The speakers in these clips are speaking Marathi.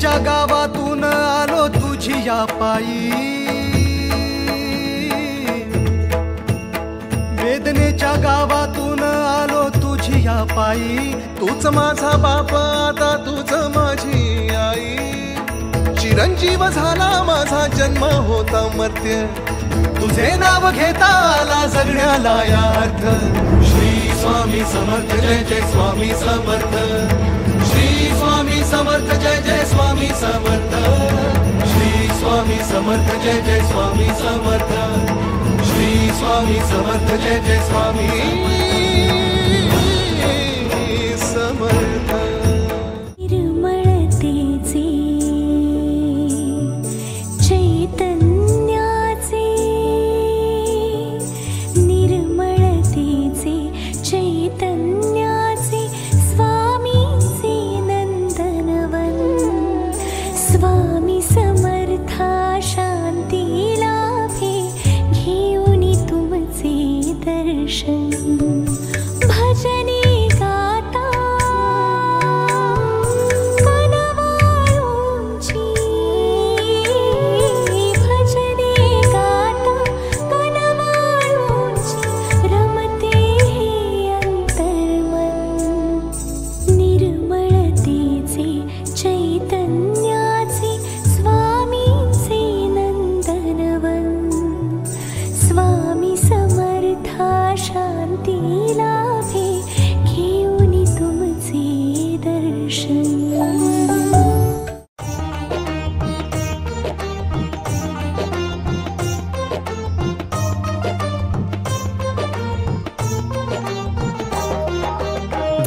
वेदनेच्या गावातून आलो तुझी या पायी, वेदनेच्या गावातून आलो तुझी या पायी। तूच माझा बाप आता तूच माझी आई, चिरंजीव झाला माझा जन्म होता मर्त्य, तुझे नाव घेता आला जगण्याला या अर्थ। श्री स्वामी समर्थ जय जय स्वामी समर्थ, श्री स्वामी समर्थ जय जय स्वामी समर्थ, श्री स्वामी समर्थ जय जय स्वामी समर्थ, श्री स्वामी समर्थ जय जय स्वामी समर्थ।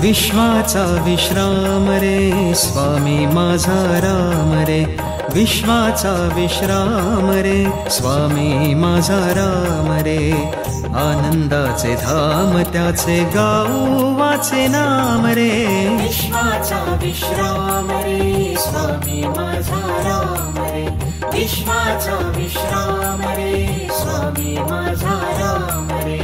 विश्वाचा विश्राम रे स्वामी माझा राम रे, विश्वाचा विश्राम रे स्वामी माझा राम रे। आनंदाचे धाम त्याचे गाऊ वाचे नाम रे, विश्वाचा विश्राम रे स्वामी माझा राम रे, विश्वाचा विश्राम रे स्वामी माझा राम रे।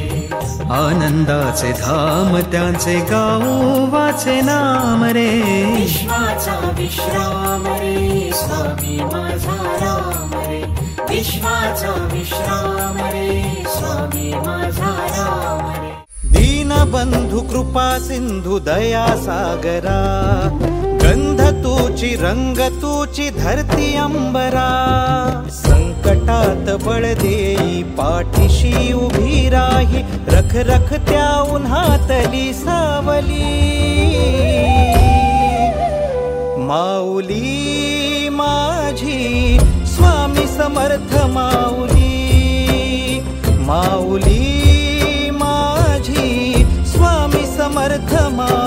आनंदाचे धाम त्याचे गाऊ वाचे नाम रे, विश्वाचा विश्राम रे स्वामी माझा राम रे, विश्वाचा विश्राम रे स्वामी माझा राम रे। दीनबंधु कृपा सिंधु दया सागरा, गंध तूची रंग तूची धरती अंबरा। संकटात बळ देई पाठीशी उभी राही, रख रख त्या उन्हातली सावली। माऊली माझी स्वामी समर्थ माऊली, माऊली माझी स्वामी समर्थ माऊली।